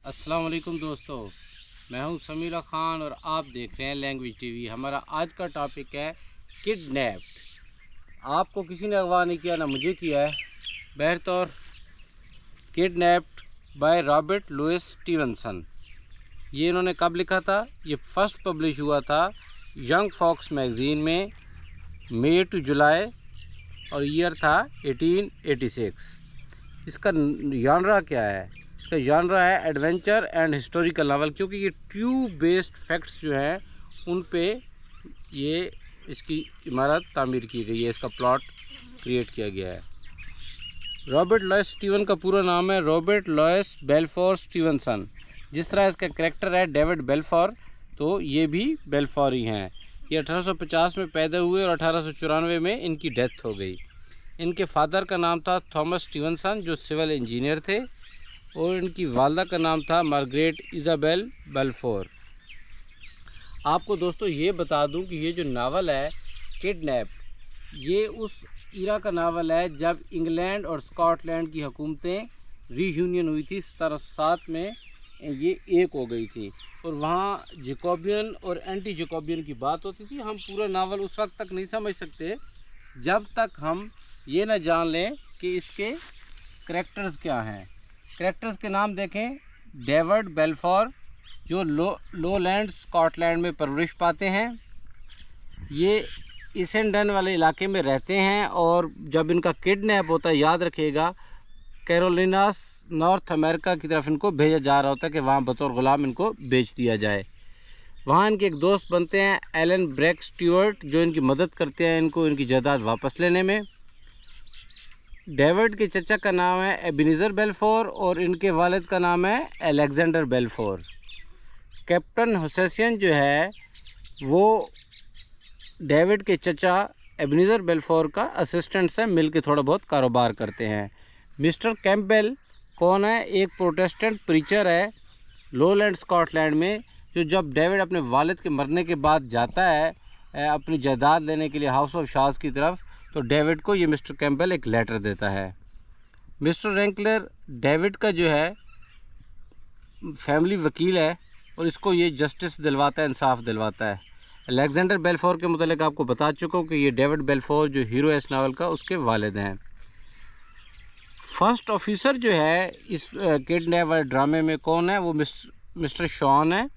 अस्सलाम वालेकुम दोस्तों, मैं हूं समीरा ख़ान और आप देख रहे हैं लैंग्वेज टीवी। हमारा आज का टॉपिक है किडनैप्ड। आपको किसी ने अगवा नहीं किया, ना मुझे किया है। बहरतौर kidnapped by Robert Louis Stevenson. ये इन्होंने कब लिखा था? ये फर्स्ट पब्लिश हुआ था यंग फॉक्स मैगज़ीन में मई टू जुलाई और ईयर था 1886। इसका जॉनरा क्या है? इसका जॉनरा है एडवेंचर एंड हिस्टोरिकल नावल, क्योंकि ये ट्रू बेस्ड फैक्ट्स जो हैं उन पे ये इसकी इमारत तामीर की गई है, इसका प्लॉट क्रिएट किया गया है। रॉबर्ट लॉयस स्टीवन का पूरा नाम है रॉबर्ट लॉयस बेलफोर स्टीवनसन। जिस तरह इसका कैरेक्टर है डेविड बेलफोर, तो ये भी बेलफोर ही हैं। ये 1850 में पैदा हुए और 1894 में इनकी डेथ हो गई। इनके फादर का नाम था थॉमस स्टीवनसन, जो सिविल इंजीनियर थे, और इनकी वालदा का नाम था मार्गरेट इज़ाबेल बेलफोर। आपको दोस्तों ये बता दूं कि ये जो नावल है किडनैप, ये उस इरा का नावल है जब इंग्लैंड और स्कॉटलैंड की हुकूमतें रीयूनियन हुई थी। 1707 में ये एक हो गई थी और वहाँ जैकोबियन और एंटी जैकोबियन की बात होती थी। हम पूरा नावल उस वक्त तक नहीं समझ सकते जब तक हम ये ना जान लें कि इसके करैक्टर्स क्या हैं। करैक्टर्स के नाम देखें। डेविड बेलफोर, जो लोलैंड स्कॉटलैंड में परवरिश पाते हैं। ये इसेंडन वाले इलाके में रहते हैं और जब इनका किडनैप होता है, याद रखिएगा, कैरोलिनास नॉर्थ अमेरिका की तरफ इनको भेजा जा रहा होता है कि वहाँ बतौर ग़ुलाम इनको बेच दिया जाए। वहाँ इनके एक दोस्त बनते हैं एलन ब्रैक स्टीवर्ट, जो इनकी मदद करते हैं इनको इनकी जायदाद वापस लेने में। डेविड के चचा का नाम है एबेनेज़र बेलफोर और इनके वालिद का नाम है अलेक्जेंडर बेलफोर। कैप्टन हुसैन जो है वो डेविड के चचा एबेनेज़र बेलफोर का असिस्टेंट से मिलकर थोड़ा बहुत कारोबार करते हैं। मिस्टर कैम्पबेल कौन है? एक प्रोटेस्टेंट प्रीचर है लोलैंड स्कॉटलैंड में, जो जब डेविड अपने वालिद के मरने के बाद जाता है अपनी जायदाद लेने के लिए हाउस ऑफ शाज की तरफ, तो डेविड को ये मिस्टर कैम्पबेल एक लेटर देता है। मिस्टर रैंकलर डेविड का जो है फैमिली वकील है और इसको ये जस्टिस दिलवाता है, इंसाफ दिलवाता है। अलेक्जेंडर बेलफोर के मुतालिक आपको बता चुका हूँ कि ये डेविड बेलफोर जो हीरो है इस नावल का, उसके वालिद हैं। फर्स्ट ऑफिसर जो है इस किडनैप वाले ड्रामे में कौन है? वो मिस्टर शॉन है,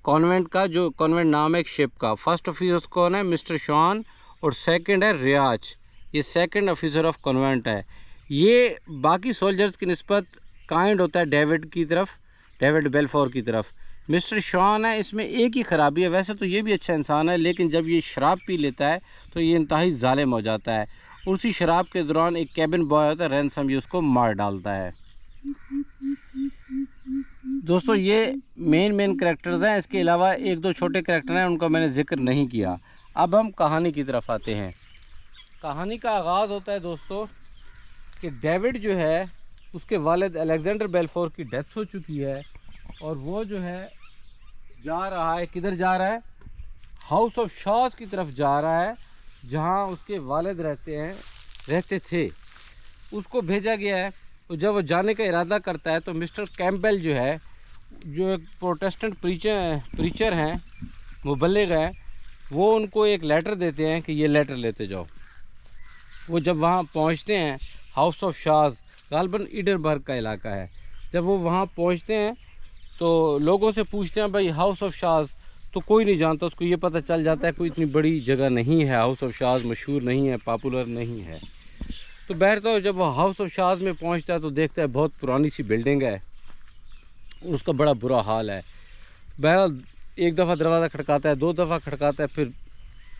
कॉन्वेंट का, जो कॉन्वेंट नाम है एक शिप का। फर्स्ट ऑफिसर कौन है? Mister Shawn. और सेकंड है रियाज, ये सेकंड ऑफिसर ऑफ कॉन्वेंट है। ये बाकी सोल्जर्स की निस्बत काइंड होता है डेविड की तरफ, डेविड बेलफोर की तरफ। मिस्टर शॉन है, इसमें एक ही ख़राबी है, वैसे तो ये भी अच्छा इंसान है, लेकिन जब ये शराब पी लेता है तो ये इंतहाई ज़ालिम हो जाता है। उसी शराब के दौरान एक कैबिन बॉय होता है रैनसम, ये उसको मार डालता है। दोस्तों ये मेन करैक्टर्स हैं, इसके अलावा एक दो छोटे करैक्टर हैं, उनका मैंने जिक्र नहीं किया। अब हम कहानी की तरफ आते हैं। कहानी का आगाज़ होता है दोस्तों कि डेविड जो है उसके वालिद अलेक्जेंडर बेलफोर की डेथ हो चुकी है और वो जो है जा रहा है, किधर जा रहा है? हाउस ऑफ शॉज की तरफ जा रहा है, जहाँ उसके वालिद रहते थे। उसको भेजा गया है और जब वो जाने का इरादा करता है तो मिस्टर कैम्पबेल जो है, जो एक प्रोटेस्टेंट प्रीचर हैं, मुबल्लिग हैं, वो उनको एक लेटर देते हैं कि ये लेटर लेते जाओ। वो जब वहाँ पहुँचते हैं, हाउस ऑफ शाज गालबन ईडरबर्ग का इलाका है, जब वो वहाँ पहुँचते हैं तो लोगों से पूछते हैं भाई हाउस ऑफ शाज, तो कोई नहीं जानता। उसको ये पता चल जाता है कोई इतनी बड़ी जगह नहीं है, हाउस ऑफ शाज मशहूर नहीं है, पॉपुलर नहीं है। तो बहरतौर जब वो हाउस ऑफ शाज में पहुँचता है तो देखता है बहुत पुरानी सी बिल्डिंग है, उसका बड़ा बुरा हाल है। बहरहाल एक दफ़ा दरवाज़ा खटकाता है, दो दफ़ा खटकाता है, फिर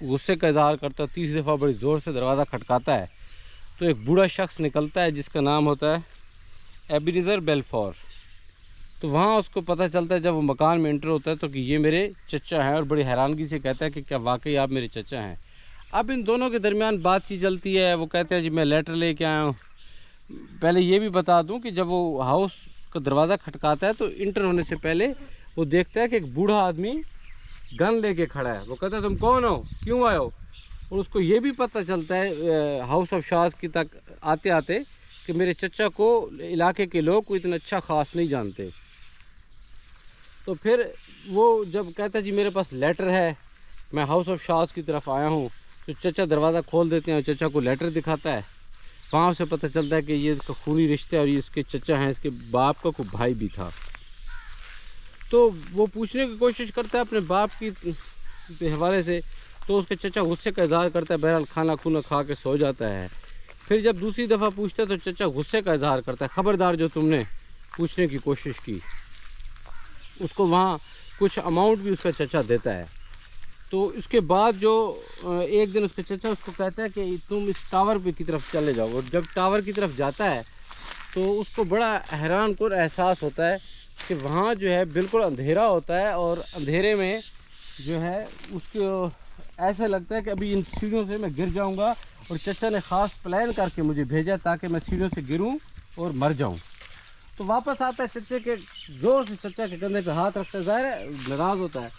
गुस्से का इजहार करता है, तीसरी दफ़ा बड़ी ज़ोर से दरवाज़ा खटकाता है तो एक बूढ़ा शख्स निकलता है जिसका नाम होता है एबेनेज़र बेलफोर। तो वहाँ उसको पता चलता है जब वो मकान में इंटर होता है तो कि ये मेरे चचा हैं, और बड़ी हैरानगी से कहता है कि क्या वाकई आप मेरे चचा हैं। अब इन दोनों के दरमियान बातचीत चलती है। वो कहते हैं जी मैं लेटर लेके आया हूँ। पहले ये भी बता दूँ कि जब वो हाउस का दरवाज़ा खटकाता है तो इंटर होने से पहले वो देखता है कि एक बूढ़ा आदमी गन लेके खड़ा है। वो कहता है तुम कौन हो, क्यों आए हो? और उसको ये भी पता चलता है हाउस ऑफ शाज की तक आते आते कि मेरे चचा को इलाके के लोग कोई इतना अच्छा ख़ास नहीं जानते। तो फिर वो जब कहता है जी मेरे पास लेटर है, मैं हाउस ऑफ शाहस की तरफ आया हूँ, तो चचा दरवाज़ा खोल देते हैं, चचा को लेटर दिखाता है। वहाँ से पता चलता है कि ये इसका खूनी रिश्ता है और ये इसके चचा हैं, इसके बाप का कोई भाई भी था। तो वो पूछने की कोशिश करता है अपने बाप के हवाले से, तो उसके चचा गुस्से का इजहार करता है। बहरहाल खाना खूना खा के सो जाता है। फिर जब दूसरी दफ़ा पूछता है तो चचा गुस्से का इजहार करता है, ख़बरदार जो तुमने पूछने की कोशिश की। उसको वहाँ कुछ अमाउंट भी उसका चचा देता है। तो इसके बाद जो एक दिन उसके चचा उसको कहता है कि तुम इस टावर पे की तरफ चले जाओ। और जब टावर की तरफ जाता है तो उसको बड़ा हैरान कुन एहसास होता है कि वहाँ जो है बिल्कुल अंधेरा होता है और अंधेरे में जो है उसको ऐसा लगता है कि अभी इन सीढ़ियों से मैं गिर जाऊँगा, और चचा ने ख़ास प्लान करके मुझे भेजा ताकि मैं सीढ़ियों से गिरूँ और मर जाऊँ। तो वापस आता है, चचे के ज़ोर से चचा के कंधे पे हाथ रखता है, ज़ाहिर है नाराज़ होता है।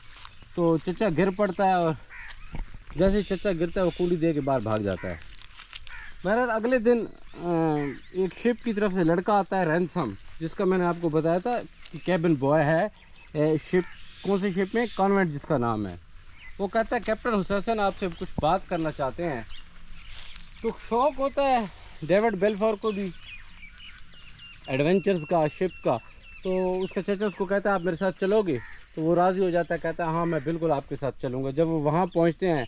तो चचा गिर पड़ता है और जैसे ही चचा गिरता है वो कुंडी दे के बाहर भाग जाता है। बहरहाल अगले दिन एक शिप की तरफ से लड़का आता है, रैनसम, जिसका मैंने आपको बताया था कि कैबिन बॉय है। शिप कौन सी शिप में, कॉन्वेंट जिसका नाम है। वो कहता है कैप्टन हुसैन आपसे कुछ बात करना चाहते हैं। तो शौक़ होता है डेविड बेल्फोर को भी एडवेंचर्स का, शिप का। तो उसका चचा उसको कहता है आप मेरे साथ चलोगे? तो वो राज़ी हो जाता है, कहता है हाँ मैं बिल्कुल आपके साथ चलूँगा। जब वो वहाँ पहुँचते हैं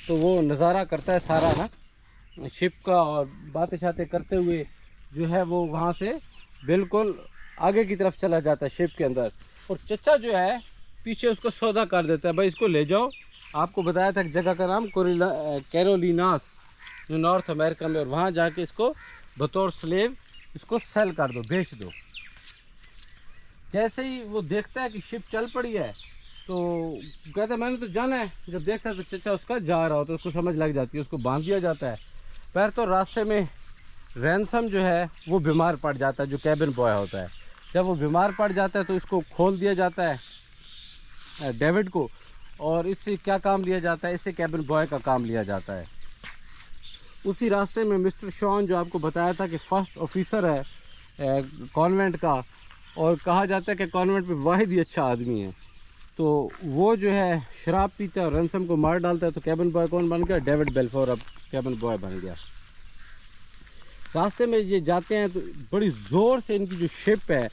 तो वो नज़ारा करता है सारा ना शिप का, और बातें शातें करते हुए जो है वो वहाँ से बिल्कुल आगे की तरफ चला जाता है शिप के अंदर। और चचा जो है पीछे उसको सौदा कर देता है, भाई इसको ले जाओ, आपको बताया था कि जगह का नाम कैरोलिनास जो नॉर्थ अमेरिका में, और वहाँ जाके इसको बतौर स्लेव इसको सेल कर दो, बेच दो। जैसे ही वो देखता है कि शिप चल पड़ी है तो कहता है मैंने तो जाना है। जब देखता है तो चचा उसका जा रहा होता है, उसको समझ लग जाती है, उसको बांध दिया जाता है। फिर तो रास्ते में रैनसम जो है वो बीमार पड़ जाता है, जो कैबिन बॉय होता है। जब वो बीमार पड़ जाता है तो इसको खोल दिया जाता है डेविड को, और इससे क्या काम लिया जाता है, इससे कैबिन बॉय का काम लिया जाता है। उसी रास्ते में मिस्टर शॉन जो आपको बताया था कि फर्स्ट ऑफिसर है कॉन्वेंट का, और कहा जाता है कि कॉन्वेंट में वाहिद ही अच्छा आदमी है, तो वो जो है शराब पीता है और रैनसम को मार डालता है। तो कैबिन बॉय कौन बन गया? डेविड बेल्फोर अब कैबिन बॉय बन गया। रास्ते में ये जाते हैं तो बड़ी ज़ोर से इनकी जो शिप है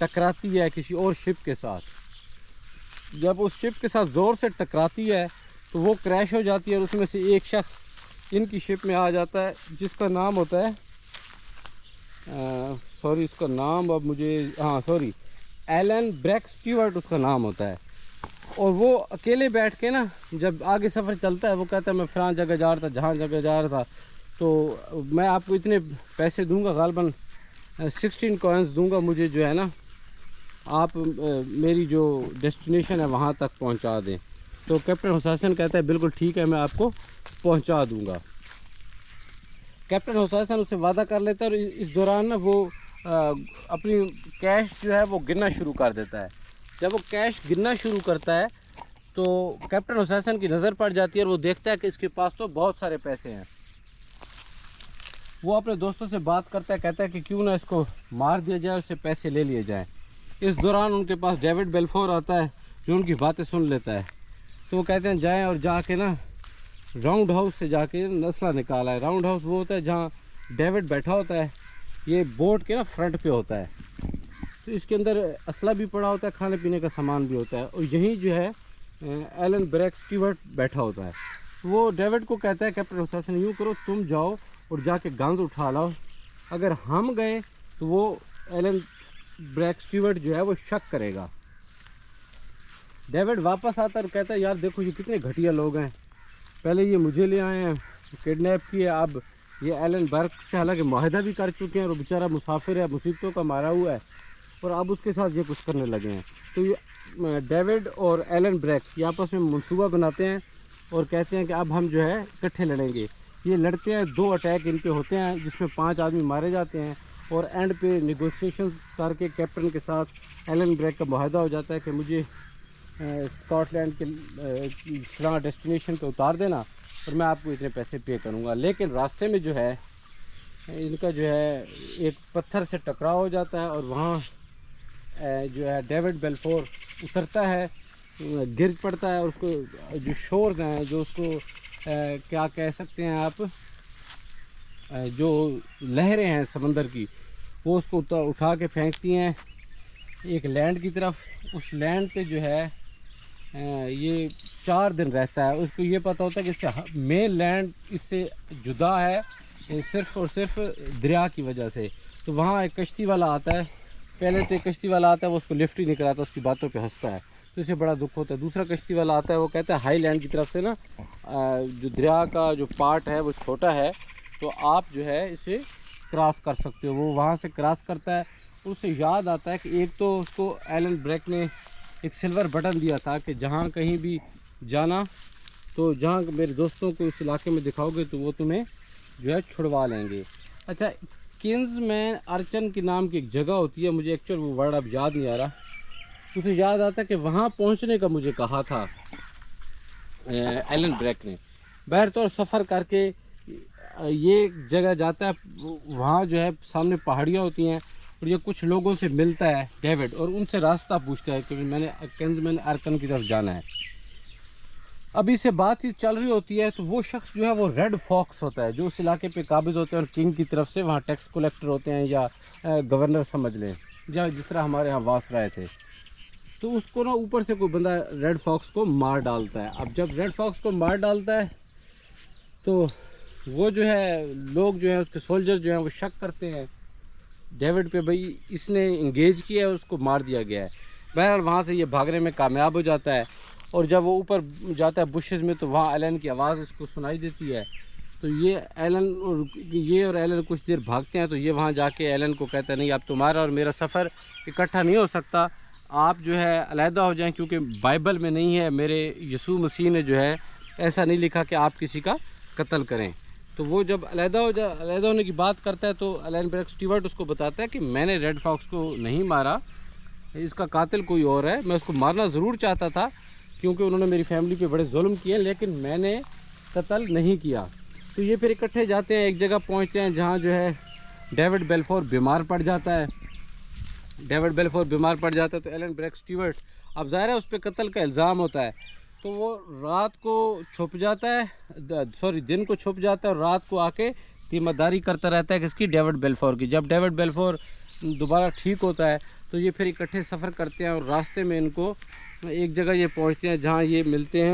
टकराती है किसी और शिप के साथ। जब उस शिप के साथ ज़ोर से टकराती है तो वो क्रैश हो जाती है, और उसमें से एक शख्स इनकी शिप में आ जाता है जिसका नाम होता है सॉरी उसका नाम अब मुझे एलन ब्रैक स्टीवर्ट उसका नाम होता है। और वो अकेले बैठ के ना जब आगे सफ़र चलता है वो कहता है मैं फ़लाँ जगह जा रहा था, जहाँ जगह जा रहा था, तो मैं आपको इतने पैसे दूंगा, गालबन 16 कॉइन्स दूंगा, मुझे जो है ना आप मेरी जो डेस्टिनेशन है वहाँ तक पहुँचा दें। तो कैप्टन हुसैन कहता है बिल्कुल ठीक है, मैं आपको पहुँचा दूंगा। कैप्टन हुसैन उससे वादा कर लेता है, और इस दौरान ना वो अपनी कैश जो है वो गिनना शुरू कर देता है। जब वो कैश गिनना शुरू करता है तो कैप्टन हुसैन की नज़र पड़ जाती है, और वो देखता है कि इसके पास तो बहुत सारे पैसे हैं। वो अपने दोस्तों से बात करता है, कहता है कि क्यों ना इसको मार दिया जाए, उससे पैसे ले लिए जाएं। इस दौरान उनके पास डेविड बेल्फोर आता है जो उनकी बातें सुन लेता है। तो वो कहते हैं जाएं और जाके ना राउंड हाउस से जाके नस्ला निकाला है। राउंड हाउस वो होता है जहाँ डेविड बैठा होता है, ये बोट के ना फ्रंट पे होता है। तो इसके अंदर असला भी पड़ा होता है, खाने पीने का सामान भी होता है, और यहीं जो है एलन ब्रैक स्टीवर्ट बैठा होता है। वो डेविड को कहता है कैप्टन हुसैन यूँ करो तुम जाओ और जाके गन्स उठा लाओ, अगर हम गए तो वो एलन ब्रैक स्टीवर्ट जो है वो शक करेगा। डेविड वापस आता है और कहता है यार देखो ये कितने घटिया लोग हैं, पहले ये मुझे ले आए हैं, किडनैप किए, अब ये एलन बर्क से हालांकि मुआहदा भी कर चुके हैं, और बेचारा मुसाफिर है, मुसीबतों का मारा हुआ है, और अब उसके साथ ये कुछ करने लगे हैं। तो ये डेविड और एलन ब्रैक ये आपस में मंसूबा बनाते हैं और कहते हैं कि अब हम जो है इकट्ठे लड़ेंगे। ये लड़ते हैं, 2 अटैक इन पे होते हैं जिसमें 5 आदमी मारे जाते हैं, और एंड पे निगोशिएशन करके कैप्टन के साथ एलन ब्रैक का मुआहदा हो जाता है कि मुझे स्कॉटलैंड के फलां डेस्टिनेशन पे उतार देना और मैं आपको इतने पैसे पे करूँगा। लेकिन रास्ते में जो है इनका जो है एक पत्थर से टकराव हो जाता है, और वहाँ जो है डेविड बेल्फोर उतरता है, गिर पड़ता है, और उसको जो शोर हैं, जो उसको क्या कह सकते हैं आप, जो लहरें हैं समंदर की, वो उसको उठा के फेंकती हैं एक लैंड की तरफ। उस लैंड पे जो है ये 4 दिन रहता है। उसको ये पता होता है कि इससे मेन लैंड इससे जुदा है सिर्फ़ और सिर्फ दरिया की वजह से। तो वहाँ एक कश्ती वाला आता है, पहले तो एक कश्ती वाला आता है, वो उसको लिफ्ट ही नहीं कराता, उसकी बातों पे हंसता है, तो इसे बड़ा दुख होता है। दूसरा कश्ती वाला आता है, वो कहता है हाई लैंड की तरफ से ना जो दरिया का जो पार्ट है वो छोटा है, तो आप जो है इसे क्रॉस कर सकते हो। वो वहाँ से क्रॉस करता है। उससे याद आता है कि एक तो उसको एलन ब्रैक ने एक सिल्वर बटन दिया था कि जहाँ कहीं भी जाना, तो जहाँ मेरे दोस्तों को इस इलाके में दिखाओगे तो वो तुम्हें जो है छुड़वा लेंगे। अच्छा, किंग्समैन अर्चन के नाम की एक जगह होती है, मुझे एक्चुअल वो वर्ड अब याद नहीं आ रहा। उसे याद आता है कि वहाँ पहुँचने का मुझे कहा था एलन ब्रैक ने। बहर तो सफ़र करके ये जगह जाता है, वहाँ जो है सामने पहाड़ियाँ होती हैं, और ये कुछ लोगों से मिलता है डेविड, और उनसे रास्ता पूछता है कि मैंने किंग्समैन अर्चन की तरफ जाना है। अभी से बात ही चल रही होती है, तो वो शख्स जो है वो रेड फॉक्स होता है, जो उस इलाके पे काबिज होते हैं, और किंग की तरफ से वहाँ टैक्स कलेक्टर होते हैं, या गवर्नर समझ लें, या जिस तरह हमारे यहाँ वास राय थे। तो उसको ना ऊपर से कोई बंदा रेड फॉक्स को मार डालता है। अब जब रेड फॉक्स को मार डालता है तो वो जो है लोग जो है उसके सोल्जर जो हैं वो शक करते हैं डेविड पे, भाई इसने इंगेज किया है, उसको मार दिया गया है। बहरहाल वहाँ से ये भागने में कामयाब हो जाता है, और जब वो ऊपर जाता है बुशेस में, तो वहाँ एलन की आवाज़ उसको सुनाई देती है। तो ये और एलन कुछ देर भागते हैं, तो ये वहाँ जाके एलन को कहता है नहीं, अब तुम्हारा और मेरा सफ़र इकट्ठा नहीं हो सकता, आप जो है अलहदा हो जाएं, क्योंकि बाइबल में नहीं है, मेरे यीशु मसीह ने जो है ऐसा नहीं लिखा कि आप किसी का कत्ल करें। तो वो जब अलहदा होने की बात करता है, तो एलन ब्रैक स्टीवर्ट उसको बताता है कि मैंने रेड फॉक्स को नहीं मारा, इसका कातिल कोई और है। मैं उसको मारना ज़रूर चाहता था क्योंकि उन्होंने मेरी फैमिली पे बड़े जुल्म किए, लेकिन मैंने कत्ल नहीं किया। तो ये फिर इकट्ठे जाते हैं, एक जगह पहुंचते हैं जहां जो है डेविड बेल्फोर बीमार पड़ जाता है। तो एलन ब्रैक स्टीवर्ट, अब ज़ाहिर है उस पर कत्ल का इल्ज़ाम होता है, तो वो रात को छुप जाता है, दिन को छुप जाता है, और रात को आके तीमारदारी करता रहता है किसकी, डेविड बेल्फोर की। जब डेविड बेल्फोर दोबारा ठीक होता है, तो ये फिर इकट्ठे सफ़र करते हैं, और रास्ते में इनको एक जगह ये पहुंचते हैं जहां ये मिलते हैं